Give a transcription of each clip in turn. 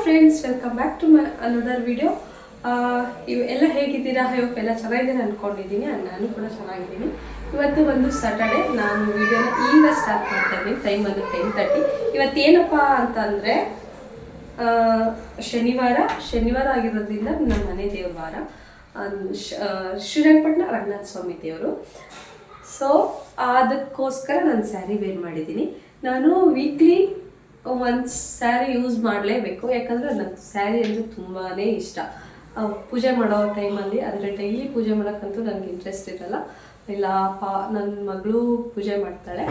Friends, welcome back to my another video. ಎಲ್ಲ ಹೇಗಿದ್ದೀರಾ? Hope ಎಲ್ಲ ಚೆನ್ನಾಗಿದ್ದೀನಿ ಅಂದ್ಕೊಂಡಿದ್ದೀನಿ. ನಾನು ಕೂಡ ಚೆನ್ನಾಗಿದ್ದೀನಿ. ಇವತ್ತು ಒಂದು ಸ್ಯಾಟರ್ಡೆ. ನಾನು ವಿಡಿಯೋನ ಈಗ ಸ್ಟಾರ್ಟ್ ಮಾಡ್ತಾ ಇದ್ದೀನಿ. ಟೈಮ್ ಬಂದು 10:30. ಇವತ್ತೇನಪ್ಪ ಅಂತಂದರೆ ಶನಿವಾರ ಆಗಿರೋದ್ರಿಂದ ನಮ್ಮ ಮನೆ ದೇವ್ರ ವಾರ. ಶ್ರೀರಂಗಪಟ್ಟಣ ರಂಗನಾಥ ಸ್ವಾಮಿ ದೇವರು. ಸೊ ಅದಕ್ಕೋಸ್ಕರ ನಾನು ಸ್ಯಾರಿ ವೇರ್ ಮಾಡಿದ್ದೀನಿ. ನಾನು ವೀಕ್ಲಿ ಒಂದು ಸ್ಯಾರಿ ಯೂಸ್ ಮಾಡಲೇಬೇಕು, ಯಾಕಂದರೆ ನನಗೆ ಸ್ಯಾರಿ ಅಂದರೆ ತುಂಬಾ ಇಷ್ಟ. ಪೂಜೆ ಮಾಡೋ ಟೈಮಲ್ಲಿ, ಅಂದರೆ ಡೈಲಿ ಪೂಜೆ ಮಾಡೋಕ್ಕಂತೂ ನನಗೆ ಇಂಟ್ರೆಸ್ಟ್ ಇರಲ್ಲ. ಇಲ್ಲ ನನ್ನ ಮಗಳು ಪೂಜೆ ಮಾಡ್ತಾಳೆ,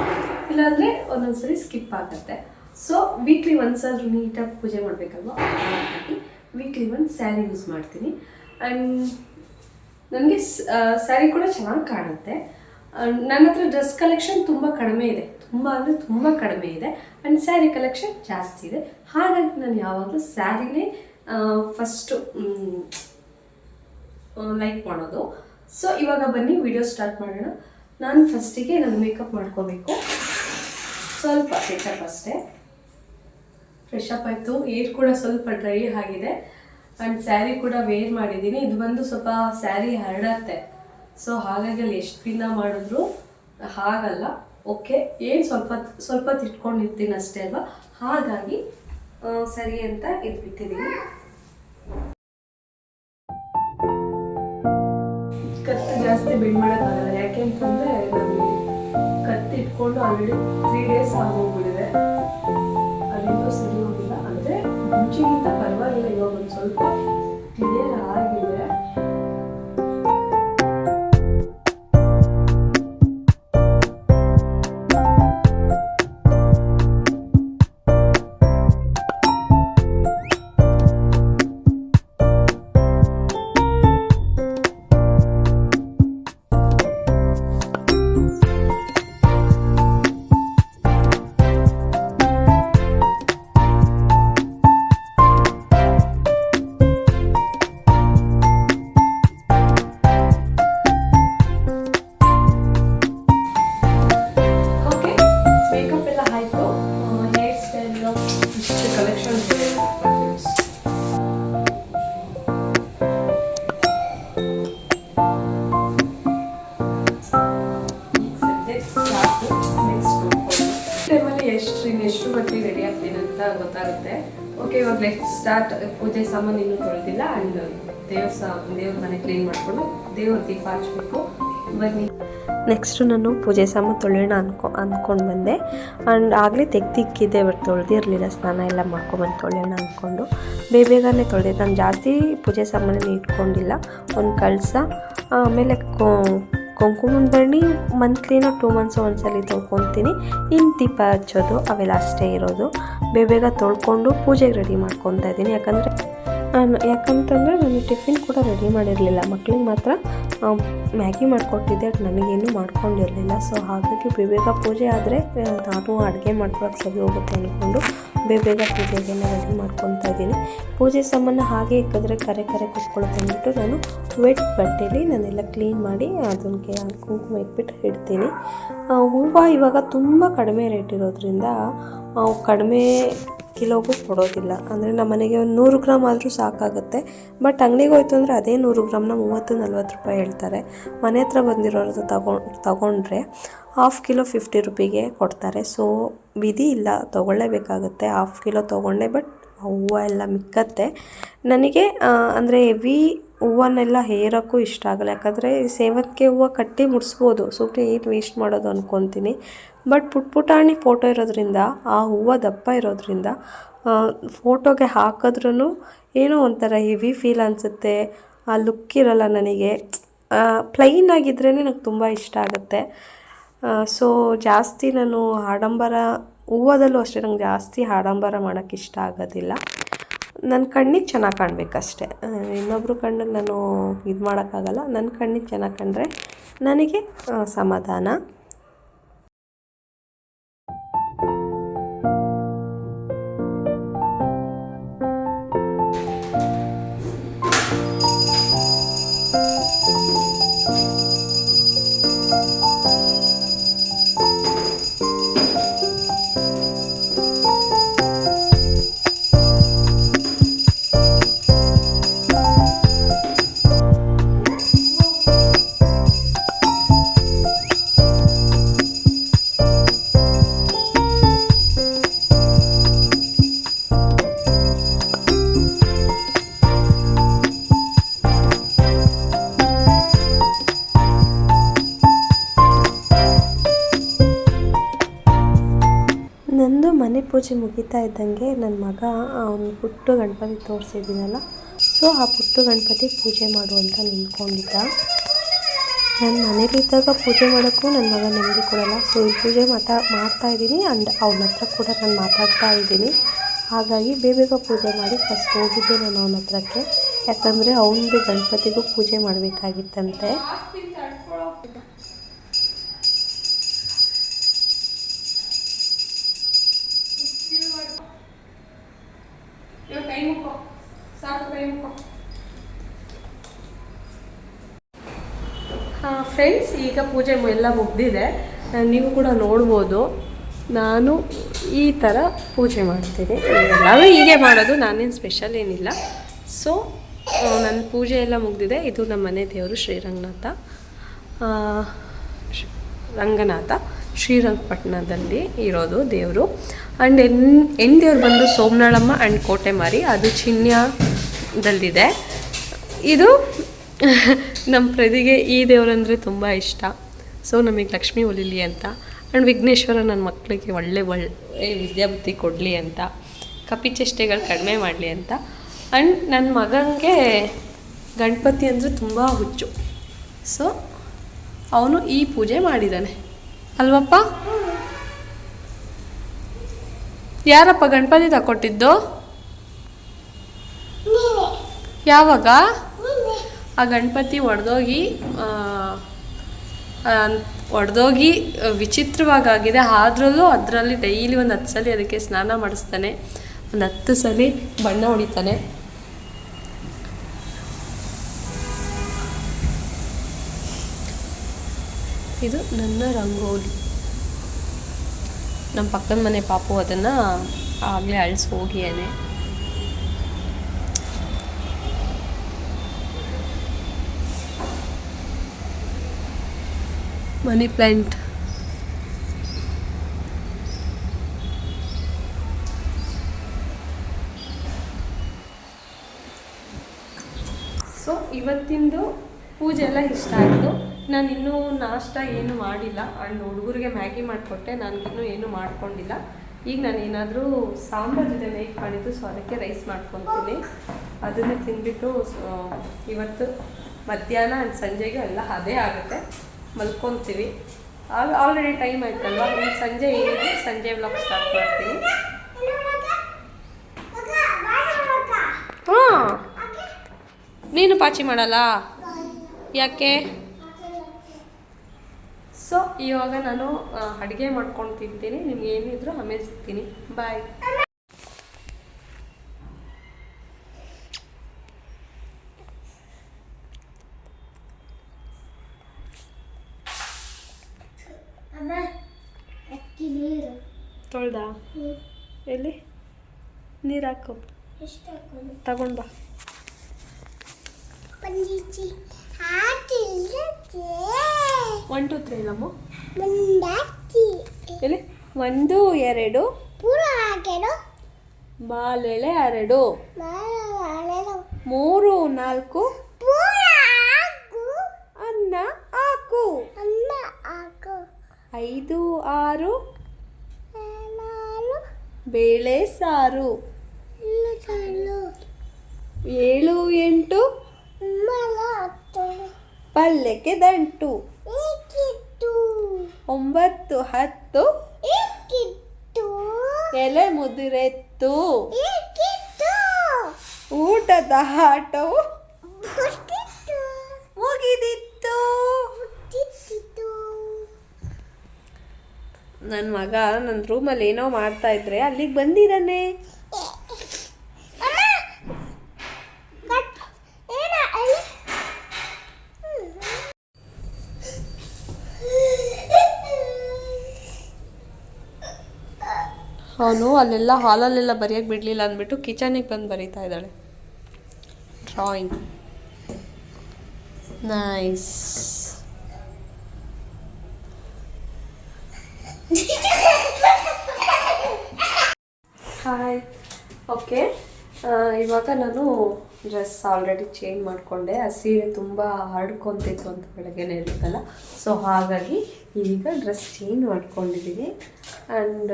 ಇಲ್ಲಾಂದರೆ ಒಂದೊಂದ್ಸರಿ ಸ್ಕಿಪ್ ಆಗುತ್ತೆ. ಸೊ ವೀಕ್ಲಿ ಒಂದ್ಸಾದ್ರೂ ನೀಟಾಗಿ ಪೂಜೆ ಮಾಡಬೇಕಲ್ವ, ಹಾಗಾಗಿ ವೀಕ್ಲಿ ಒಂದು ಸ್ಯಾರಿ ಯೂಸ್ ಮಾಡ್ತೀನಿ. ಆ್ಯಂಡ್ ನನಗೆ ಸ್ಯಾರಿ ಕೂಡ ಚೆನ್ನಾಗಿ ಕಾಣುತ್ತೆ. ನನ್ನ ಹತ್ರ ಡ್ರೆಸ್ ಕಲೆಕ್ಷನ್ ತುಂಬ ಕಡಿಮೆ ಇದೆ, ತುಂಬ ಕಡಿಮೆ ಇದೆ. ಆ್ಯಂಡ್ ಸ್ಯಾರಿ ಕಲೆಕ್ಷನ್ ಜಾಸ್ತಿ ಇದೆ. ಹಾಗಾಗಿ ನಾನು ಯಾವಾಗಲೂ ಸ್ಯಾರಿನೇ ಫಸ್ಟು ಲೈಕ್ ಮಾಡೋದು. ಸೊ ಇವಾಗ ಬನ್ನಿ ವಿಡಿಯೋ ಸ್ಟಾರ್ಟ್ ಮಾಡೋಣ. ನಾನು ಫಸ್ಟಿಗೆ ನಾನು ಮೇಕಪ್ ಮಾಡ್ಕೋಬೇಕು. ಸ್ವಲ್ಪ ಫ್ರೆಶಪ್ ಅಷ್ಟೇ. ಫ್ರೆಶಪ್ ಆಯಿತು. ಏರ್ ಕೂಡ ಸ್ವಲ್ಪ ಡ್ರೈ ಆಗಿದೆ. ಆ್ಯಂಡ್ ಸ್ಯಾರಿ ಕೂಡ ವೇರ್ ಮಾಡಿದ್ದೀನಿ. ಇದು ಬಂದು ಸ್ವಲ್ಪ ಸ್ಯಾರಿ ಹರಡತ್ತೆ. ಸೊ ಹಾಗಾಗಿ ಅಲ್ಲಿ ಎಷ್ಟು ದಿನ ಮಾಡಿದ್ರು ಹಾಗಲ್ಲ. ಓಕೆ, ಏನು ಸ್ವಲ್ಪ ತಿಟ್ಕೊಂಡಿರ್ತೀನಿ ಅಷ್ಟೇ ಅಲ್ವಾ, ಹಾಗಾಗಿ ಸರಿ ಅಂತ ಇದು ಬಿಟ್ಟಿದ್ದೀನಿ. ಕತ್ತು ಜಾಸ್ತಿ ಬೆಂಡ್ ಮಾಡೋಕ್ಕಾಗಲ್ಲ, ಯಾಕೆ ಅಂತಂದರೆ ನನಗೆ ಕತ್ತು ಇಟ್ಕೊಂಡು ಆಲ್ರೆಡಿ 3 days ಆಗೋಗ್ಬಿಟ್ಟಿದೆ. ಅಲ್ಲಿಂದ ಸರಿ ಹೋಗಿಲ್ಲ. ಅಂದರೆ ಮುಂಚೆಗಿಂತ ಪರವಾಗಿಲ್ಲ, ಇವಾಗ ಒಂದು ಸ್ವಲ್ಪ ಕ್ಲಿಯರ್ ಆಗಿದೆ. ಎಷ್ಟು ಬಟ್ಟೆ ರೆಡಿ ಆಗ್ತೀನಿ ಅಂತ ಗೊತ್ತಾಗುತ್ತೆ. ಓಕೆ, ಇವಾಗ ನೆಕ್ಸ್ಟ್ ಸ್ಟಾರ್ಟ್. ಪೂಜೆ ಸಾಮಾನು ಇನ್ನೂ ತೊಳೆದಿಲ್ಲ. ಆ್ಯಂಡ್ ದೇವ್ರ ಮನೆ ಕ್ಲೀನ್ ಮಾಡಿಕೊಂಡು ದೇವ್ರ ದೀಪ ಹಚ್ಬೇಕು. ಬನ್ನಿ. ನೆಕ್ಸ್ಟು ನಾನು ಪೂಜೆ ಸಾಮಾನು ತೊಳೆಯೋಣ ಅಂದ್ಕೊಂಡು ಬಂದೆ. ಆ್ಯಂಡ್ ಆಗಲೇ ತೆಗ್ದಿಕ್ಕಿದ್ದೆ, ಬಟ್ ತೊಳೆದಿರಲಿಲ್ಲ. ಸ್ನಾನ ಎಲ್ಲ ಮಾಡ್ಕೊಂಬಂದು ತೊಳೆಯೋಣ ಅಂದ್ಕೊಂಡು ಬೇಗನೆ ತೊಳೆದೆ. ನಾನು ಜಾಸ್ತಿ ಪೂಜೆ ಸಾಮಾನು ಇಟ್ಕೊಂಡಿಲ್ಲ. ಒಂದು ಕಳಸ, ಆಮೇಲೆ ಕುಂಕುಮದ ಬಣ್ಣಿ ಮಂತ್ಲಿನೋ 2 months ಒಂದ್ಸಲಿ ತೊಳ್ಕೊತೀನಿ. ಇನ್ನು ದೀಪ ಹಚ್ಚೋದು ಅವೆಲ್ಲ ಅಷ್ಟೇ ಇರೋದು. ಬೇಗ ತೊಳ್ಕೊಂಡು ಪೂಜೆಗೆ ರೆಡಿ ಮಾಡ್ಕೊತಾ ಇದ್ದೀನಿ. ಯಾಕಂತಂದರೆ ನಾನು ಟಿಫಿನ್ ಕೂಡ ರೆಡಿ ಮಾಡಿರಲಿಲ್ಲ. ಮಕ್ಳಿಗೆ ಮಾತ್ರ ಮ್ಯಾಗಿ ಮಾಡಿಕೊಟ್ಟಿದ್ದೆ, ನನಗೇನು ಮಾಡ್ಕೊಂಡಿರಲಿಲ್ಲ. ಸೊ ಹಾಗಾಗಿ ಬೇಗ ಪೂಜೆ ಆದರೆ ನಾನು ಅಡುಗೆ ಮಾಡ್ಕೊಳಕ್ಕೆ ಸರಿ ಹೋಗುತ್ತೆ ಅಂದ್ಕೊಂಡು ಬೇಗ ಪೂಜೆಗೆಲ್ಲ ರೆಡಿ ಮಾಡ್ಕೊತಾ ಇದ್ದೀನಿ. ಪೂಜೆ ಸಾಮಾನು ಹಾಗೆ ಇಕ್ಕಿದ್ರೆ ಕರೆ ಕುತ್ಕೊಳ್ಳುತ್ತೆ ಅಂದ್ಬಿಟ್ಟು ನಾನು ವೆಟ್ ಬಟ್ಟೆಯಲ್ಲಿ ನಾನೆಲ್ಲ ಕ್ಲೀನ್ ಮಾಡಿ ಅದಕ್ಕೆ ಕುಂಕುಮ ಇಟ್ಬಿಟ್ಟು ಇಡ್ತೀನಿ. ಹೂವು ಇವಾಗ ತುಂಬ ಕಡಿಮೆ ರೇಟ್ ಇರೋದ್ರಿಂದ ಕಡಿಮೆ ಕಿಲೋಗೂ ಕೊಡೋದಿಲ್ಲ. ಅಂದರೆ ನಮ್ಮ ಮನೆಗೆ ಒಂದು 100 ಗ್ರಾಮ್ ಆದರೂ ಸಾಕಾಗುತ್ತೆ. ಬಟ್ ಅಂಗಡಿಗೆ ಹೋಯ್ತು ಅಂದರೆ ಅದೇ 100 ಗ್ರಾಮ್ನ 30-40 ರೂಪಾಯಿ ಹೇಳ್ತಾರೆ. ಮನೆ ಹತ್ರ ಬಂದಿರೋದು ತಗೊಂಡ್ರೆ 1/2 kilo 50 ರೂಪಾಯಿಗೆ ಕೊಡ್ತಾರೆ. ಸೊ ವಿಧಿ ಇಲ್ಲ, ತೊಗೊಳ್ಳೇಬೇಕಾಗುತ್ತೆ. 1/2 kilo ತೊಗೊಂಡೆ. ಬಟ್ ಹೂವು ಎಲ್ಲ ಮಿಕ್ಕತ್ತೆ ನನಗೆ. ಅಂದರೆ ಹೆವಿ ಹೂವನ್ನೆಲ್ಲ ಹೇರೋಕ್ಕೂ ಇಷ್ಟ ಆಗಲ್ಲ. ಯಾಕಂದರೆ ಸೇವಂತಿಗೆ ಹೂವು ಕಟ್ಟಿ ಮುಡಿಸ್ಬೋದು, ಸುಮ್ಮನೆ ಏನು ವೇಸ್ಟ್ ಮಾಡೋದು ಅಂದ್ಕೊತೀನಿ. ಬಟ್ ಪುಟಾಣಿ ಫೋಟೋ ಇರೋದ್ರಿಂದ, ಆ ಹೂವು ದಪ್ಪ ಇರೋದ್ರಿಂದ ಫೋಟೋಗೆ ಹಾಕಿದ್ರೂ ಏನೋ ಒಂಥರ ಹೆವಿ ಫೀಲ್ ಅನಿಸುತ್ತೆ. ಆ ಲುಕ್ ಇರಲ್ಲ ನನಗೆ. ಪ್ಲೈನ್ ಆಗಿದ್ರೇ ನನಗೆ ತುಂಬ ಇಷ್ಟ ಆಗುತ್ತೆ. ಸೊ ಜಾಸ್ತಿ ನಾನು ಹೂವದಲ್ಲೂ ಅಷ್ಟೇ ನಂಗೆ ಜಾಸ್ತಿ ಆಡಂಬರ ಮಾಡೋಕ್ಕೆ ಇಷ್ಟ ಆಗೋದಿಲ್ಲ. ನನ್ನ ಕಣ್ಣಿಗೆ ಚೆನ್ನಾಗಿ ಕಾಣಬೇಕಷ್ಟೆ. ಇನ್ನೊಬ್ರು ಕಣ್ಣಿಗೆ ನಾನು ಇದು ಮಾಡೋಕ್ಕಾಗಲ್ಲ. ನನ್ನ ಕಣ್ಣಿಗೆ ಚೆನ್ನಾಗಿ ಕಂಡ್ರೆ ನನಗೆ ಸಮಾಧಾನ. ಪೂಜೆ ಮುಗಿತಾ ಇದ್ದಂಗೆ ನನ್ನ ಮಗ ಒಂದು ಪುಟ್ಟು ಗಣಪತಿ ತೋರಿಸಿದ್ದೀನಲ್ಲ, ಸೊ ಆ ಪುಟ್ಟು ಗಣಪತಿ ಪೂಜೆ ಮಾಡು ಅಂತ ನಿಂತ್ಕೊಂಡಿದ್ದ. ನಾನು ಮನೇಲಿದ್ದಾಗ ಪೂಜೆ ಮಾಡೋಕ್ಕೂ ನನ್ನ ಮಗ ನೆಮ್ಮದಿ ಕೊಡಲ್ಲ. ಸೊ ಈ ಪೂಜೆ ಮಾಡ್ತಾಯಿದ್ದೀನಿ ಆ್ಯಂಡ್ ಅವನ ಹತ್ರ ಕೂಡ ನಾನು ಮಾತಾಡ್ತಾ ಇದ್ದೀನಿ. ಹಾಗಾಗಿ ಬೇಗ ಪೂಜೆ ಮಾಡಿ ಫಸ್ಟ್ ಹೋಗಿದ್ದೆ ನಾನು ಅವನ ಹತ್ರಕ್ಕೆ, ಯಾಕಂದರೆ ಅವನದು ಗಣಪತಿಗೂ ಪೂಜೆ ಮಾಡಬೇಕಾಗಿತ್ತಂತೆ. ಫ್ರೆಂಡ್ಸ್, ಈಗ ಪೂಜೆ ಎಲ್ಲ ಮುಗ್ದಿದೆ. ನೀವು ಕೂಡ ನೋಡ್ಬೋದು ನಾನು ಈ ಥರ ಪೂಜೆ ಮಾಡ್ತೀನಿ. ಎಲ್ಲರೂ ಹೀಗೆ ಮಾಡೋದು, ನಾನೇನು ಸ್ಪೆಷಲ್ ಏನಿಲ್ಲ. ಸೊ ನನ್ನ ಪೂಜೆ ಎಲ್ಲ ಮುಗ್ದಿದೆ. ಇದು ನಮ್ಮ ಮನೆ ದೇವರು ರಂಗನಾಥ ಶ್ರೀರಂಗಪಟ್ಟಣದಲ್ಲಿ ಇರೋದು ದೇವರು. ಆ್ಯಂಡ್ ಹೆಣ್ಣು ದೇವ್ರು ಬಂದು ಸೋಮನಾಳಮ್ಮ ಆ್ಯಂಡ್ ಕೋಟೆಮಾರಿ, ಅದು ಚಿನ್ಯದಲ್ಲಿದೆ. ಇದು ನಮ್ಮ ಪ್ರದಿಗೆ ಈ ದೇವರಂದರೆ ತುಂಬ ಇಷ್ಟ. ಸೊ ನಮಗೆ ಲಕ್ಷ್ಮೀ ಒಲಿಲಿ ಅಂತ, ಆ್ಯಂಡ್ ವಿಘ್ನೇಶ್ವರ ನನ್ನ ಮಕ್ಕಳಿಗೆ ಒಳ್ಳೆ ವಿದ್ಯಾಬುದ್ಧಿ ಕೊಡಲಿ ಅಂತ, ಕಪಿಚೇಷ್ಟೆಗಳು ಕಡಿಮೆ ಮಾಡಲಿ ಅಂತ. ಆ್ಯಂಡ್ ನನ್ನ ಮಗನಿಗೆ ಗಣಪತಿ ಅಂದರೆ ತುಂಬ ಹುಚ್ಚು. ಸೊ ಅವನು ಈ ಪೂಜೆ ಮಾಡಿದ್ದಾನೆ ಅಲ್ವಪ್ಪ? ಯಾರಪ್ಪ ಗಣಪತಿ ತಗೊಟ್ಟಿದ್ದು? ಯಾವಾಗ? ಆ ಗಣಪತಿ ಒಡೆದೋಗಿ ವಿಚಿತ್ರವಾಗಿದೆ. ಆದ್ರೂ ಅದರಲ್ಲಿ ಡೈಲಿ ಒಂದು 10 ಸಲ ಅದಕ್ಕೆ ಸ್ನಾನ ಮಾಡಿಸ್ತಾನೆ, ಒಂದು 10 ಸಲ ಬಣ್ಣ ಹೊಡಿತಾನೆ. ಇದು ನನ್ನ ರಂಗೋಲಿ. ನಮ್ಮ ಪಕ್ಕದ ಮನೆ ಪಾಪು ಅದನ್ನು ಆಗಲೇ ಅಳಿಸಿ ಹೋಗಿಯಾನೆ. Money plant. ಸೊ ಇವತ್ತಿಂದು ಪೂಜೆ ಎಲ್ಲ ಇಷ್ಟ ಆಯಿತು. ನಾನು ಇನ್ನೂ ನಾಷ್ಟ ಏನು ಮಾಡಿಲ್ಲ. ಆ್ಯಂಡ್ ಹುಡುಗರಿಗೆ ಮ್ಯಾಗಿ ಮಾಡಿಕೊಟ್ಟೆ, ನನಗಿನ್ನೂ ಏನೂ ಮಾಡ್ಕೊಂಡಿಲ್ಲ. ಈಗ ನಾನು ಏನಾದರೂ ಸಾಂಬಾರು ಜೊತೆ ಮೇಕ್ ಮಾಡಿದ್ದು, ಸೊ ಅದಕ್ಕೆ ರೈಸ್ ಮಾಡ್ಕೊತೀನಿ. ಅದನ್ನೇ ತಿಂದ್ಬಿಟ್ಟು ಇವತ್ತು ಮಧ್ಯಾಹ್ನ ಆ್ಯಂಡ್ ಸಂಜೆಗೆ ಎಲ್ಲ ಅದೇ ಆಗುತ್ತೆ, ಮಲ್ಕೊತೀವಿ. ಆಲ್ರೆಡಿ ಟೈಮ್ ಆಯ್ತಲ್ವ, ಸಂಜೆ ಏನಿದೆ ಸಂಜೆ ವ್ಲಾಗ್ ಸ್ಟಾರ್ಟ್ ಮಾಡ್ತೀನಿ. ಹಾಂ, ನೀನು ಪಾಚಿ ಮಾಡಲ್ಲ ಯಾಕೆ? ಸೊ ಇವಾಗ ನಾನು ಅಡುಗೆ ಮಾಡ್ಕೊಂಡು ತಿಂತೀನಿ. ನಿಮ್ಗೆ ಏನಿದ್ರು ಆಮೇಲೆ ಸಿಗ್ತೀನಿ. ಬಾಯ್. ತೊಳ್ದ? ಎಲ್ಲಿ ನೀರು ಹಾಕು, ತಗೊಂಡ್ ಬಾ. 1 2 3 ನಮ್ಮ ಎಲ್ಲಿ 1 2 ಬಾಳೆಲೆ 2 3 4 ಅನ್ನ ಹಾಕು 5 6 ಬೇಳೆ ಸಾರು 7 8 ಪಲ್ಯಕ್ಕೆ ದಂಟು 9 10 ಎಲೆ ಮುದುರೆತ್ತು ಊಟದ ಆಟವು ಮುಗಿದಿತ್ತು. ನನ್ನ ಮಗ ನನ್ನ ರೂಮಲ್ಲಿ ಏನೋ ಮಾಡ್ತಾ ಇದ್ರೆ ಅಲ್ಲಿಗೆ ಬಂದಿದ್ದಾನೆ. ಅವನು ಅಲ್ಲೆಲ್ಲ ಹಾಲಲ್ಲೆಲ್ಲ ಬರೆಯೋಕ್ಕೆ ಬಿಡಲಿಲ್ಲ ಅಂದ್ಬಿಟ್ಟು ಕಿಚನಿಗೆ ಬಂದು ಬರೀತಾ ಇದ್ದಾಳೆ ಡ್ರಾಯಿಂಗ್. ನೈಸ್. ಹಾಯ್. ಓಕೆ, ಇವಾಗ ನಾನು ಡ್ರೆಸ್ ಆಲ್ರೆಡಿ ಚೇಂಜ್ ಮಾಡಿಕೊಂಡೆ. ಆ ಸೀರೆ ತುಂಬ ಹರಡ್ಕೊತಿತ್ತು ಅಂತ ಬೆಳಗ್ಗೆನೇ ಇರುತ್ತಲ್ಲ, ಸೊ ಹಾಗಾಗಿ ಈಗ ಡ್ರೆಸ್ ಚೇಂಜ್ ಮಾಡ್ಕೊಂಡಿದ್ದೀನಿ. ಆ್ಯಂಡ್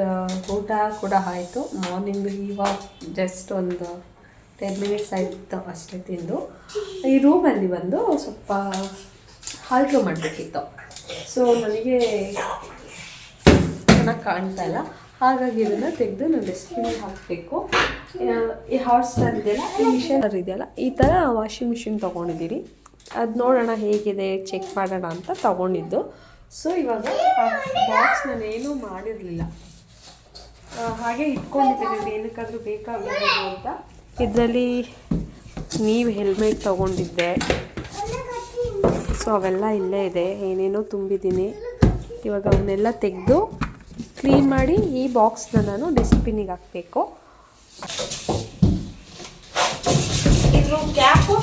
ಊಟ ಕೂಡ ಆಯಿತು. ಮಾರ್ನಿಂಗ್ ಇವಾಗ ಜಸ್ಟ್ ಒಂದು 10 ಮಿನಿಟ್ಸ್ ಆಯಿತು ಅಷ್ಟೇ ತಿಂದು. ಈ ರೂಮಲ್ಲಿ ಬಂದು ಸ್ವಲ್ಪ ಆಲ್ಟ್ರು ಮಾಡಬೇಕಿತ್ತು. ಸೊ ನನಗೆ ಚೆನ್ನಾಗಿ ಕಾಣ್ತಾ ಇಲ್ಲ, ಹಾಗಾಗಿ ಇದನ್ನು ತೆಗೆದು ನಾನು ಡಸ್ಟ್ಬಿನ್ಗೆ ಹಾಕಬೇಕು. ಈ ಹಾಟ್ ಸ್ಟಾರ್ ಇದೆಯಲ್ಲ, ಈ ಮಿಷನ್ ಇದೆಯಲ್ಲ, ಈ ಥರ ವಾಷಿಂಗ್ ಮಿಷಿನ್ ತೊಗೊಂಡಿದ್ದೀರಿ. ಅದು ನೋಡೋಣ ಹೇಗಿದೆ, ಚೆಕ್ ಮಾಡೋಣ ಅಂತ ತೊಗೊಂಡಿದ್ದು. ಸೊ ಇವಾಗ ಬಾಕ್ಸ್ ನಾನು ಏನೂ ಮಾಡಿರಲಿಲ್ಲ, ಹಾಗೆ ಇಟ್ಕೊಂಡಿದ್ದೀನಿ, ಏನಕ್ಕಾದರೂ ಬೇಕಾಗಬಹುದು ಅಂತ. ಇದರಲ್ಲಿ ನೀವು ಹೆಲ್ಮೆಟ್ ತೊಗೊಂಡಿದ್ದೆ, ಸೊ ಅವೆಲ್ಲ ಇಲ್ಲೇ ಇದೆ, ಏನೇನೋ ತುಂಬಿದ್ದೀನಿ. ಇವಾಗ ಅವನ್ನೆಲ್ಲ ತೆಗೆದು ಕ್ಲೀನ್ ಮಾಡಿ ಈ ಬಾಕ್ಸ್ನ ನಾನು ಡಸ್ಟ್ಬಿನ್ನಿಗೆ ಹಾಕಬೇಕು. ಇದು ಕ್ಯಾಪು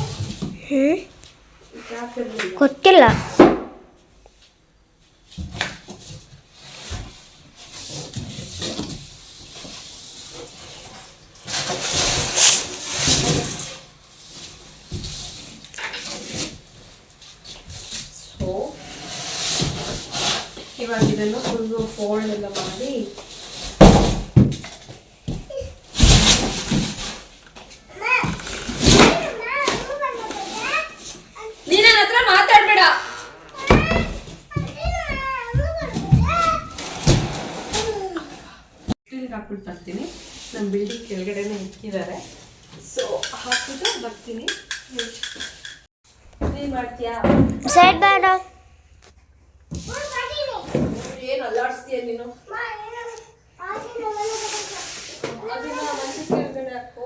ಗೊತ್ತಿಲ್ಲ. ಸೊ ಇವಾಗ ಇದನ್ನು ಫುಲ್ಲು ಫೋಲ್ಡ್ ಎಲ್ಲ ಮಾಡಿ ಮಾತಾಡ್ಬೇಡ. ಹಾಕ್ಬಿಟ್ಟು ಬರ್ತೀನಿ. ನಮ್ಮ ಬಿಲ್ಡಿಂಗ್ ಕೆಳಗಡೆನೆ ಇಕ್ಕಿದ್ದಾರೆ, ಸೊ ಹಾಕಿದ್ದು ಬರ್ತೀನಿ. ಏನ್ ಮಾಡ್ತೀಯಾ? ಸೈಡ್ ಬೇಡ, ಏನು ಅಲ್ಲಾಡ್ಸ್ತೀಯ ನೀನು? ಅದನ್ನ ಮನಸ್ಸು ಕೆಳಗಡೆ ಹಾಕು.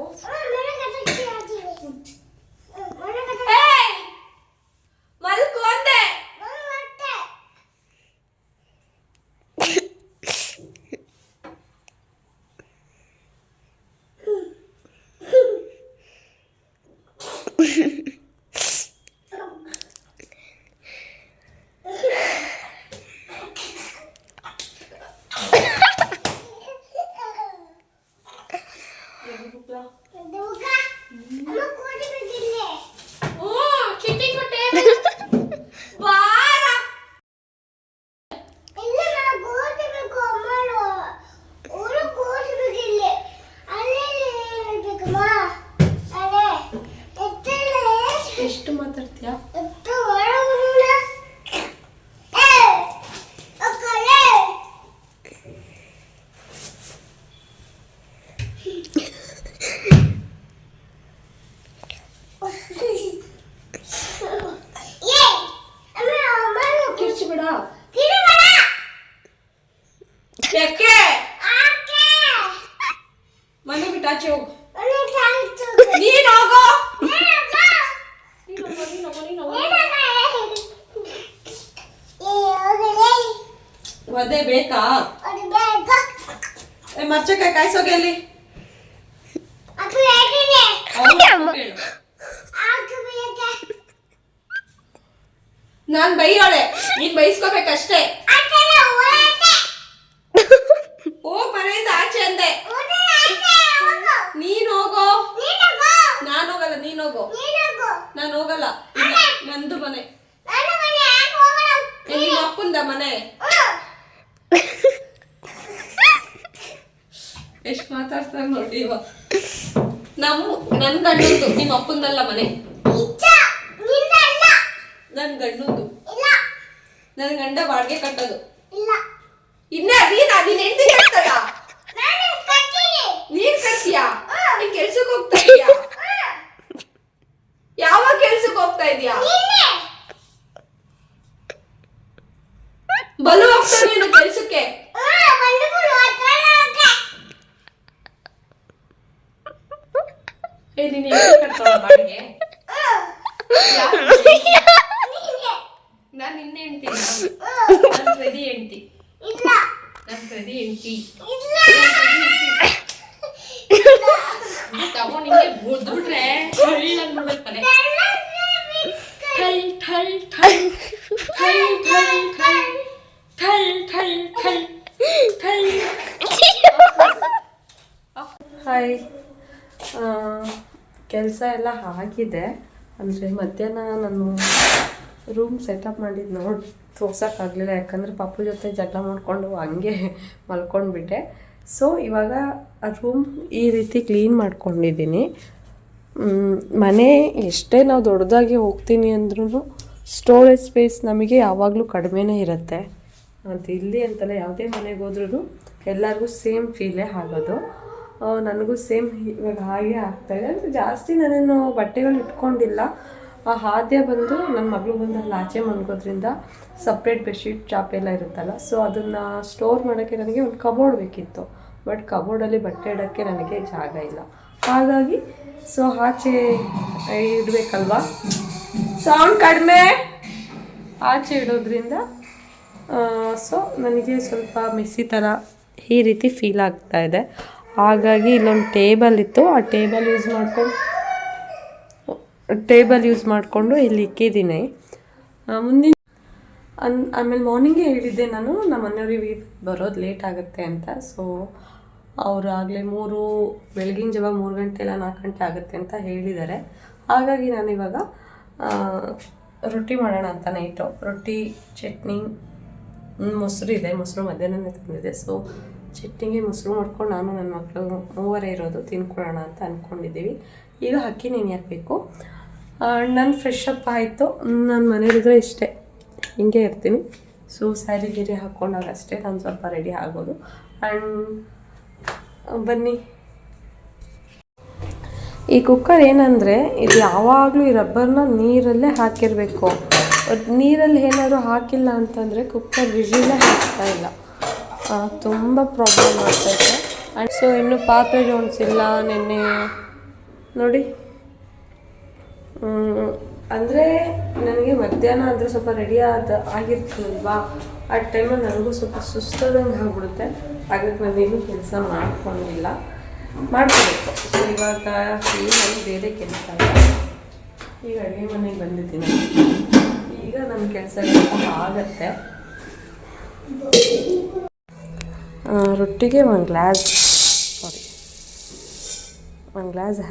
ಎಷ್ಟು ಮಾತಾಡ್ತೀಯಾ? ಕಿರ್ಚಿಬೇಡ. ಯಾಕೆ ಮನೆ ಬಿಟ್ಟು ಆಚೆ ಹೋಗು. ನೀನು ಹೋಗೋ. ಒದೆ ಬೇಕಾ? ಮರ್ಚಕಾಯಿ ಕಾಯಿಸೋಗೆ ಅಲ್ಲಿ. ನಾನ್ ಬೈಯೋಳೆ, ನೀನ್ ಬೈಸ್ಕೋಬೇಕಷ್ಟೇ. ಹೋಗ್ ಮನೆಯಿಂದ ಆಚೆ ಅಂದೆ. ನೀನ್ ಹೋಗೋ. ನಾನು ಹೋಗಲ್ಲ, ನೀನ್ ಹೋಗೋ. ನಾನು ಹೋಗಲ್ಲ, ನಂದು ಮನೆ. ನಿಮ್ಮ ಅಪ್ಪಂದ ಮನೆ. ಎಷ್ಟು ಮಾತಾಡ್ತಾರೆ ನೋಡಿ ಇವ. ನನ್ ಗಂಡಂದು, ನಿಮ್ಮ ಅಪ್ಪಂದಲ್ಲ ಮನೆ. ನನ್ ಗಂಡಂದು. ನನ್ ಗಂಡ ಬಾಡಿಗೆ ಕಟ್ಟೋದು. ಇನ್ನ ನೀನ್ ಹೆಂಡತಿ ಕಟ್ತದ? ನೀನ್ ಕಟ್ತೀಯಾ? ನೀನ್ ಕೆಲ್ಸಕ್ಕೆ ಹೋಗ್ತಾ ಇದೀಯಾ? ಯಾವಾಗ ಕೆಲ್ಸಕ್ಕೆ ಹೋಗ್ತಾ ಇದೀಯಾ? ಬಲು ಹೋಗ್ತಾ ನೀನು ಕೆಲ್ಸಕ್ಕೆ? ನೀನ್ ಹೆಂಡತಿ ಕಟ್ತಾಳ ಬಾಡಿಗೆ? ನಾನು ನಿನ್ನೆ ಹೆಂಡತಿ, ನನ್ ಪ್ರದಿ ಹೆಂಡತಿ, ನನ್ ಪ್ರದಿ ಹೆಂಡತಿ. ತಗೊಂಡು ನಿಂಗೆ ಬುದ್ಬಿಟ್ರೆ ಹಳ್ಳಿ ಅಂದ್ಬಿಡ್ಬೇಕು ಮನೆ. ಠಲ್ ಠಲ್ ಠಲ್ ಠಲ್ ಠಲ್ ಠಲ್ ಠಲ್ ಠಲ್ ಠಲ್. ಹಾಯ್, ಕೆಲಸ ಎಲ್ಲ ಆಗಿದೆ. ಅಂದರೆ ಮಧ್ಯಾಹ್ನ ನಾನು ರೂಮ್ ಸೆಟಪ್ ಮಾಡಿದ್ದು ನೋಡಿ ತೋರ್ಸೋಕ್ಕಾಗಲಿಲ್ಲ, ಯಾಕಂದರೆ ಪಾಪು ಜೊತೆ ಜಗಳ ಮಾಡಿಕೊಂಡು ಹಂಗೆ ಮಲ್ಕೊಂಡ್ಬಿಟ್ಟೆ. ಸೊ ಇವಾಗ ಆ ರೂಮ್ ಈ ರೀತಿ ಕ್ಲೀನ್ ಮಾಡ್ಕೊಂಡಿದ್ದೀನಿ. ಮನೆ ಎಷ್ಟೇ ನಾವು ದೊಡ್ಡದಾಗಿ ಹೋಗ್ತೀನಿ ಅಂದ್ರೂ ಸ್ಟೋರೇಜ್ ಸ್ಪೇಸ್ ನಮಗೆ ಯಾವಾಗಲೂ ಕಡಿಮೆನೇ ಇರುತ್ತೆ. ಅದು ಇಲ್ಲಿ ಅಂತಲ್ಲ, ಯಾವುದೇ ಮನೆಗೆ ಹೋದ್ರೂ ಎಲ್ಲರಿಗೂ ಸೇಮ್ ಫೀಲೇ ಆಗೋದು. ನನಗೂ ಸೇಮ್ ಇವಾಗ ಹಾಗೆ ಆಗ್ತಾಯಿದೆ. ಅಂದರೆ ಜಾಸ್ತಿ ನಾನೇನು ಬಟ್ಟೆಗಳು ಇಟ್ಕೊಂಡಿಲ್ಲ. ಆ ಹಾದ್ಯ ಬಂದು ನನ್ನ ಮಗಳು ಬಂದು ಅಲ್ಲಿ ಆಚೆ ಮನ್ಗೋದ್ರಿಂದ ಸಪ್ರೇಟ್ ಬೆಡ್ಶೀಟ್ ಚಾಪೆ ಎಲ್ಲ ಇರುತ್ತಲ್ಲ, ಸೊ ಅದನ್ನು ಸ್ಟೋರ್ ಮಾಡೋಕ್ಕೆ ನನಗೆ ಒಂದು ಕಬೋರ್ಡ್ ಬೇಕಿತ್ತು. ಬಟ್ ಕಬೋರ್ಡಲ್ಲಿ ಬಟ್ಟೆ ಇಡೋಕ್ಕೆ ನನಗೆ ಜಾಗ ಇಲ್ಲ. ಹಾಗಾಗಿ ಸೊ ಆಚೆ ಇಡಬೇಕಲ್ವಾ, ಸೌಂಡ್ ಕಡಿಮೆ, ಆಚೆ ಇಡೋದ್ರಿಂದ ಸೊ ನನಗೆ ಸ್ವಲ್ಪ ಮೆಸ್ಸಿ ಥರ ಈ ರೀತಿ ಫೀಲ್ ಆಗ್ತಾಯಿದೆ. ಹಾಗಾಗಿ ಇಲ್ಲೊಂದು ಟೇಬಲ್ ಇತ್ತು, ಆ ಟೇಬಲ್ ಯೂಸ್ ಮಾಡಿಕೊಂಡು ಇಲ್ಲಿ ಇಕ್ಕಿದ್ದೀನಿ. ಮುಂದಿನ ಆಮೇಲೆ ಮಾರ್ನಿಂಗೇ ಹೇಳಿದ್ದೆ ನಾನು, ನಮ್ಮ ಮನೆಯವ್ರಿಗೆ ಬರೋದು ಲೇಟ್ ಆಗುತ್ತೆ ಅಂತ. ಸೊ ಅವರು ಆಗಲೇ ಬೆಳಗಿನ ಜಾವ 3 ಗಂಟೆ ಇಲ್ಲ 4 ಗಂಟೆ ಆಗುತ್ತೆ ಅಂತ ಹೇಳಿದ್ದಾರೆ. ಹಾಗಾಗಿ ನಾನಿವಾಗ ರೊಟ್ಟಿ ಮಾಡೋಣ ಅಂತ ನೈಟು ರೊಟ್ಟಿ, ಚಟ್ನಿ, ಮೊಸರು ಇದೆ, ಮೊಸರು ಮಧ್ಯಾಹ್ನನೇ ತಂದಿದೆ. ಸೊ ಚಟ್ನಿಗೆ ಮೊಸರು ಮಾಡ್ಕೊಂಡು ನಾನು ನನ್ನ ಮಕ್ಕಳು ಮೂವರೇ ಇರೋದು ತಿನ್ಕೊಳ್ಳೋಣ ಅಂತ ಅಂದ್ಕೊಂಡಿದ್ದೀವಿ. ಈಗ ಅಕ್ಕಿ ನೆನೆ ಹಾಕಬೇಕು. ನಾನು ಫ್ರೆಶ್ ಅಪ್ ಆಯಿತು. ನಾನು ಮನೇಲಿದ್ರೆ ಇಷ್ಟೇ ಹಿಂಗೆ ಇರ್ತೀನಿ. ಸೊ ಸ್ಯಾರಿ ಗೀರಿ ಹಾಕ್ಕೊಂಡಾಗ ಅಷ್ಟೇ ನಾನು ಸ್ವಲ್ಪ ರೆಡಿ ಆಗೋದು. ಆ್ಯಂಡ್ ಬನ್ನಿ, ಈ ಕುಕ್ಕರ್ ಏನಂದರೆ ಇದು ಯಾವಾಗಲೂ ಈ ರಬ್ಬರ್ನ ನೀರಲ್ಲೇ ಹಾಕಿರಬೇಕು. ನೀರಲ್ಲಿ ಏನಾದರೂ ಹಾಕಿಲ್ಲ ಅಂತಂದರೆ ಕುಕ್ಕರ್ ವಿಜಿಲೇ ಹಾಕ್ತಾ ಇಲ್ಲ, ತುಂಬ ಪ್ರಾಬ್ಲಮ್ ಆಗ್ತಾಯಿದೆ. ಆ್ಯಂಡ್ ಸೊ ಇನ್ನೂ ಪಾತ್ರೆ ಜೋಡಿಸಿಲ್ಲ. ನೆನ್ನೆ ನೋಡಿ, ಅಂದರೆ ನನಗೆ ಮಧ್ಯಾಹ್ನ ಆದರೆ ಸ್ವಲ್ಪ ರೆಡಿ ಆಗಿರ್ತೀನಲ್ವಾ, ಆ ಟೈಮಲ್ಲಿ ನನಗೂ ಸ್ವಲ್ಪ ಸುಸ್ತಾದಂಗೆ ಆಗ್ಬಿಡುತ್ತೆ. ಹಾಗಾಗಿ ನಾನೇನು ಕೆಲಸ ಮಾಡ್ಕೋಬೇಕು. ಸೊ ಇವಾಗ ಕ್ಲೀನಾಗಿ ಬೇರೆ ಕೆಲಸ ಈಗ ಅಡುಗೆ ಮನೆಗೆ ಬಂದಿದ್ದೀನಿ. ಈಗ ನನ್ನ ಕೆಲಸ ಆಗತ್ತೆ. ರೊಟ್ಟಿಗೆ ಒಂದು ಗ್ಲಾಸ್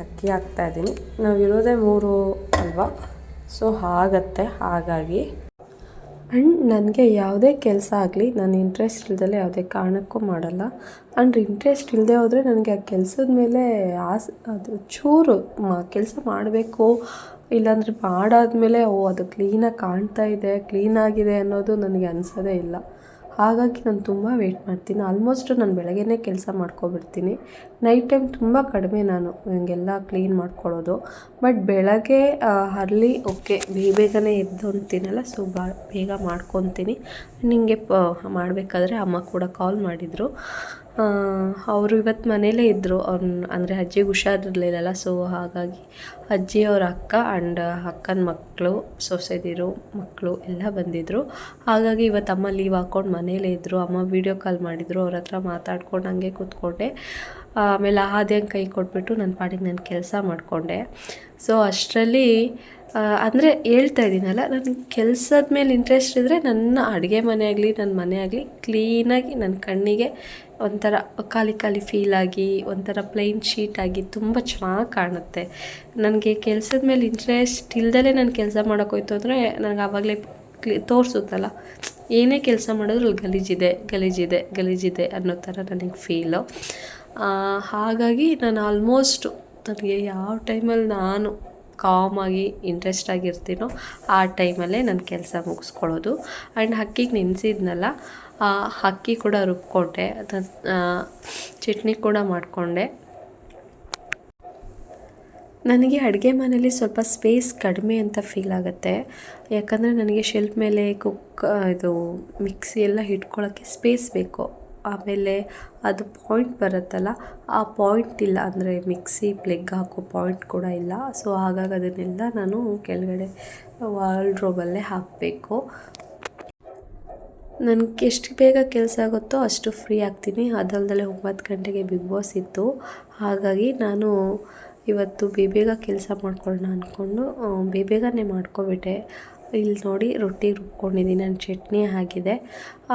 ಅಕ್ಕಿ ಹಾಕ್ತಾಯಿದ್ದೀನಿ. ನಾವಿರೋದೇ 3 ಅಲ್ವಾ, ಸೊ ಆಗತ್ತೆ. ಹಾಗಾಗಿ ಆ್ಯಂಡ್ ನನಗೆ ಯಾವುದೇ ಕೆಲಸ ಆಗಲಿ ನಾನು ಇಂಟ್ರೆಸ್ಟ್ ಇಲ್ದಲೆ ಯಾವುದೇ ಕಾರಣಕ್ಕೂ ಮಾಡಲ್ಲ. ಆ್ಯಂಡ್ ಇಂಟ್ರೆಸ್ಟ್ ಇಲ್ಲದೆ ಹೋದರೆ ನನಗೆ ಆ ಕೆಲಸದ ಮೇಲೆ ಅದು ಚೂರು ಕೆಲಸ ಮಾಡಬೇಕು, ಇಲ್ಲಾಂದರೆ ಮಾಡಾದ್ಮೇಲೆ ಅದು ಕ್ಲೀನಾಗಿ ಕಾಣ್ತಾ ಇದೆ, ಕ್ಲೀನಾಗಿದೆ ಅನ್ನೋದು ನನಗೆ ಅನಿಸೋದೇ ಇಲ್ಲ. ಹಾಗಾಗಿ ನಾನು ತುಂಬ ವೆಯ್ಟ್ ಮಾಡ್ತೀನಿ. ಆಲ್ಮೋಸ್ಟ್ ನಾನು ಬೆಳಗ್ಗೆನೇ ಕೆಲಸ ಮಾಡ್ಕೊಬಿಡ್ತೀನಿ. ನೈಟ್ ಟೈಮ್ ತುಂಬ ಕಡಿಮೆ ನಾನು ಹಿಂಗೆಲ್ಲ ಕ್ಲೀನ್ ಮಾಡ್ಕೊಳ್ಳೋದು. ಬಟ್ ಬೆಳಗ್ಗೆ ಅರ್ಲಿ ಓಕೆ ಬೇಗನೆ ಎದ್ದೊಳ್ತೀನಲ್ಲ, ಸೊ ಬೇಗ ಮಾಡ್ಕೊತೀನಿ. ನಿಮಗೆ ಮಾಡಬೇಕಾದ್ರೆ ಅಮ್ಮ ಕೂಡ ಕಾಲ್ ಮಾಡಿದರು. ಅವರು ಇವತ್ತು ಮನೇಲೇ ಇದ್ದರು. ಅಂದರೆ ಅಜ್ಜಿಗೆ ಹುಷಾರಿರಲಿಲ್ಲಲ್ಲ, ಸೊ ಹಾಗಾಗಿ ಅಜ್ಜಿಯವ್ರ ಅಕ್ಕ ಆ್ಯಂಡ್ ಅಕ್ಕನ ಮಕ್ಕಳು, ಸೊಸೆದಿರು ಮಕ್ಕಳು ಎಲ್ಲ ಬಂದಿದ್ದರು. ಹಾಗಾಗಿ ಇವತ್ತು ಅಮ್ಮ ಲೀವ್ ಹಾಕ್ಕೊಂಡು ಮನೇಲೇ ಇದ್ದರು. ಅಮ್ಮ ವೀಡಿಯೋ ಕಾಲ್ ಮಾಡಿದರು, ಅವ್ರ ಹತ್ರ ಮಾತಾಡ್ಕೊಂಡು ಹಂಗೆ ಕೂತ್ಕೊಂಡೆ. ಆಮೇಲೆ ಹಾದ್ಯಂಗೆ ಕೈ ಕೊಟ್ಬಿಟ್ಟು ನನ್ನ ಪಾಡಿಗೆ ನಾನು ಕೆಲಸ ಮಾಡಿಕೊಂಡೆ. ಸೊ ಅಷ್ಟರಲ್ಲಿ ಅಂದರೆ ಹೇಳ್ತಾ ಇದ್ದೀನಲ್ಲ, ನನಗೆ ಕೆಲಸದ ಮೇಲೆ ಇಂಟ್ರೆಸ್ಟ್ ಇದ್ದರೆ ನನ್ನ ಅಡುಗೆ ಮನೆ ಆಗಲಿ ನನ್ನ ಮನೆ ಆಗಲಿ ಕ್ಲೀನಾಗಿ ನನ್ನ ಕಣ್ಣಿಗೆ ಒಂಥರ ಖಾಲಿ ಫೀಲಾಗಿ ಒಂಥರ ಪ್ಲೈನ್ ಶೀಟಾಗಿ ತುಂಬ ಚೆನ್ನಾಗಿ ಕಾಣುತ್ತೆ. ನನಗೆ ಕೆಲಸದ ಮೇಲೆ ಇಂಟ್ರೆಸ್ಟ್ ಇಲ್ದಲೇ ನಾನು ಕೆಲಸ ಮಾಡೋಕ್ಕೋಯ್ತು ಅಂದರೆ ನನಗೆ ಆವಾಗಲೇ ತೋರಿಸುತ್ತಲ್ಲ, ಏನೇ ಕೆಲಸ ಮಾಡಿದ್ರು ಅಲ್ಲಿ ಗಲೀಜಿದೆ ಅನ್ನೋ ಥರ ನನಗೆ ಫೀಲು. ಹಾಗಾಗಿ ನಾನು ಆಲ್ಮೋಸ್ಟು ನನಗೆ ಯಾವ ಟೈಮಲ್ಲಿ ನಾನು ಕಾಮಾಗಿ ಇಂಟ್ರೆಸ್ಟ್ ಆಗಿರ್ತೀನೋ ಆ ಟೈಮಲ್ಲೇ ನಾನು ಕೆಲಸ ಮುಗಿಸ್ಕೊಳ್ಳೋದು. ಆ್ಯಂಡ್ ಅಕ್ಕಿಗೆ ನೆನೆಸಿದ್ನಲ್ಲ, ಆ ಅಕ್ಕಿ ಕೂಡ ರುಬ್ಕೊಂಡೆ, ಚಟ್ನಿ ಕೂಡ ಮಾಡಿಕೊಂಡೆ. ನನಗೆ ಅಡುಗೆ ಮನೇಲಿ ಸ್ವಲ್ಪ ಸ್ಪೇಸ್ ಕಡಿಮೆ ಅಂತ ಫೀಲ್ ಆಗುತ್ತೆ. ಯಾಕಂದರೆ ನನಗೆ ಶೆಲ್ಫ್ ಮೇಲೆ ಇದು ಮಿಕ್ಸಿ ಎಲ್ಲ ಇಟ್ಕೊಳ್ಳೋಕ್ಕೆ ಸ್ಪೇಸ್ ಬೇಕು. ಆಮೇಲೆ ಅದು ಪಾಯಿಂಟ್ ಬರುತ್ತಲ್ಲ, ಆ ಪಾಯಿಂಟ್ ಇಲ್ಲ, ಅಂದರೆ ಮಿಕ್ಸಿ ಪ್ಲಗ್ ಹಾಕೋ ಪಾಯಿಂಟ್ ಕೂಡ ಇಲ್ಲ. ಸೊ ಹಾಗಾಗಿ ಅದನ್ನೆಲ್ಲ ನಾನು ಕೆಳಗಡೆ ವಾರ್ಡ್ರೋಬಲ್ಲೇ ಹಾಕಬೇಕು. ನನಗೆ ಎಷ್ಟು ಬೇಗ ಕೆಲಸ ಆಗುತ್ತೋ ಅಷ್ಟು ಫ್ರೀ ಆಗ್ತೀನಿ. ಅದಲ್ಲದೆ 9 ಗಂಟೆಗೆ ಬಿಗ್ ಬಾಸ್ ಇತ್ತು. ಹಾಗಾಗಿ ನಾನು ಇವತ್ತು ಬೇಗ ಕೆಲಸ ಮಾಡ್ಕೊಳ್ಳೋಣ ಅಂದ್ಕೊಂಡು ಬೇಗನೆ ಮಾಡ್ಕೊಬಿಟ್ಟೆ. ಇಲ್ಲಿ ನೋಡಿ ರೊಟ್ಟಿ ರುಬ್ಕೊಂಡಿದ್ದೀನಿ, ನಾನು ಚಟ್ನಿ ಆಗಿದೆ.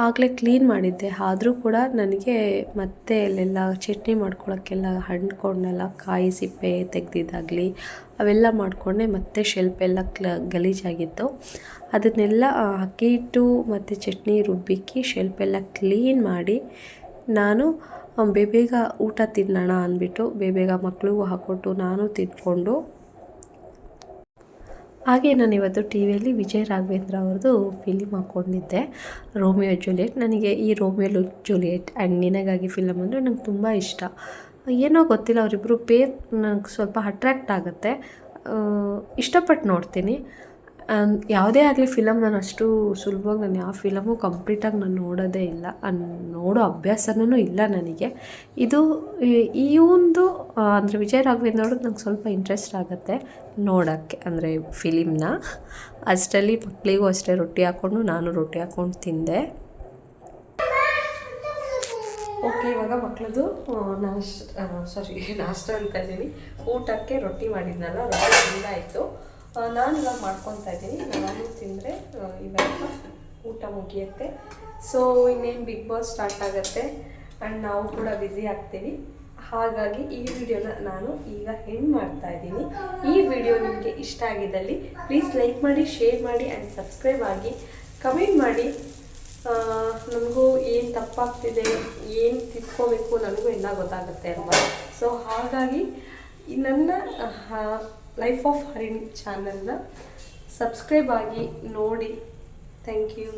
ಆಗಲೇ ಕ್ಲೀನ್ ಮಾಡಿದ್ದೆ, ಆದರೂ ಕೂಡ ನನಗೆ ಮತ್ತೆ ಅಲ್ಲೆಲ್ಲ ಚಟ್ನಿ ಮಾಡ್ಕೊಳ್ಳೋಕ್ಕೆಲ್ಲ ಹಣ್ಕೊಂಡೆಲ್ಲ ಕಾಯಿ ಸಿಪ್ಪೆ ತೆಗೆದಿದ್ದಾಗಲಿ ಅವೆಲ್ಲ ಮಾಡಿಕೊಂಡೆ. ಮತ್ತೆ ಶೆಲ್ಫ್ ಎಲ್ಲ ಗಲೀಜಾಗಿತ್ತು. ಅದನ್ನೆಲ್ಲ ಅಕ್ಕಿ ಹಿಟ್ಟು ಮತ್ತು ಚಟ್ನಿ ರುಬ್ಬಿಕ್ಕಿ ಶೆಲ್ಫ್ ಎಲ್ಲ ಕ್ಲೀನ್ ಮಾಡಿ ನಾನು ಬೇಗ ಊಟ ತಿನ್ನೋಣ ಅಂದ್ಬಿಟ್ಟು ಬೇಗ ಮಕ್ಳಿಗೂ ಹಾಕ್ಕೊಟ್ಟು ನಾನು ತಿಂದ್ಕೊಂಡು, ಹಾಗೆ ನಾನು ಇವತ್ತು ಟಿ ವಿಯಲ್ಲಿ ವಿಜಯ್ ರಾಘವೇಂದ್ರ ಅವ್ರದ್ದು ಫಿಲಿಮ್ ಹಾಕ್ಕೊಂಡಿದ್ದೆ, ರೋಮಿಯೋ ಜೂಲಿಯೆಟ್. ನನಗೆ ಈ ರೋಮಿಯೋ ಜೂಲಿಯೆಟ್ ಆ್ಯಂಡ್ ನಿನಗಾಗಿ ಫಿಲಮ್ ಅಂದರೆ ನಂಗೆ ತುಂಬ ಇಷ್ಟ. ಏನೋ ಗೊತ್ತಿಲ್ಲ, ಅವರಿಬ್ಬರು ಪೇರ್ ನಂಗೆ ಸ್ವಲ್ಪ ಅಟ್ರ್ಯಾಕ್ಟ್ ಆಗುತ್ತೆ, ಇಷ್ಟಪಟ್ಟು ನೋಡ್ತೀನಿ. ಯಾವುದೇ ಆಗಲಿ ಫಿಲಮ್ ನಾನು ಅಷ್ಟು ಸುಲಭವಾಗಿ ನಾನು ಯಾವ ಫಿಲಮು ಕಂಪ್ಲೀಟಾಗಿ ನಾನು ನೋಡೋದೇ ಇಲ್ಲ, ನೋಡೋ ಅಭ್ಯಾಸನೂ ಇಲ್ಲ ನನಗೆ. ಇದು ಈ ಒಂದು ಅಂದರೆ ವಿಜಯ್ ರಾಘವೇಂದ್ರ ಅವ್ರದ್ದು ನಂಗೆ ಸ್ವಲ್ಪ ಇಂಟ್ರೆಸ್ಟ್ ಆಗುತ್ತೆ ನೋಡೋಕ್ಕೆ, ಅಂದರೆ ಫಿಲಿಮ್ನ. ಅಷ್ಟರಲ್ಲಿ ಮಕ್ಕಳಿಗೂ ಅಷ್ಟೇ ರೊಟ್ಟಿ ಹಾಕ್ಕೊಂಡು ನಾನು ರೊಟ್ಟಿ ಹಾಕ್ಕೊಂಡು ತಿಂದೆ. ಓಕೆ, ಇವಾಗ ಮಕ್ಕಳದು ನಾಷ್ಟ ಅಂತ ಇದ್ದೀನಿ, ಊಟಕ್ಕೆ ರೊಟ್ಟಿ ಮಾಡಿದ್ನಲ್ಲ, ರೊಟ್ಟಿ ತಿಂದಾಯಿತು. ನಾನು ಇವಾಗ ಮಾಡ್ಕೊತಾ ಇದ್ದೀನಿ, ನಾನು ತಿಂದರೆ ಇವಾಗ ಊಟ ಮುಗಿಯುತ್ತೆ. ಸೊ ಇನ್ನೇನು ಬಿಗ್ ಬಾಸ್ ಸ್ಟಾರ್ಟ್ ಆಗುತ್ತೆ ಆ್ಯಂಡ್ ನಾವು ಕೂಡ ಬ್ಯುಸಿ ಆಗ್ತೀವಿ. ಹಾಗಾಗಿ ಈ ವಿಡಿಯೋನ ನಾನು ಈಗ ಎಂಡ್ ಮಾಡ್ತಾ ಇದ್ದೀನಿ. ಈ ವಿಡಿಯೋ ನಿಮಗೆ ಇಷ್ಟ ಆಗಿದ್ದಲ್ಲಿ ಪ್ಲೀಸ್ ಲೈಕ್ ಮಾಡಿ, ಶೇರ್ ಮಾಡಿ ಆ್ಯಂಡ್ ಸಬ್ಸ್ಕ್ರೈಬ್ ಆಗಿ. ಕಮೆಂಟ್ ಮಾಡಿ, ನನಗೂ ಏನು ತಪ್ಪಾಗ್ತಿದೆ, ಏನು ತಿಳ್ಕೋಬೇಕು ನನಗೂ ಎಲ್ಲ ಗೊತ್ತಾಗುತ್ತೆ ಅಲ್ವಾ. ಸೊ ಹಾಗಾಗಿ ನನ್ನ ಲೈಫ್ ಆಫ್ ಹರಿಣಿ ಚಾನಲ್ನ ಸಬ್ಸ್ಕ್ರೈಬ್ ಆಗಿ ನೋಡಿ. Thank you.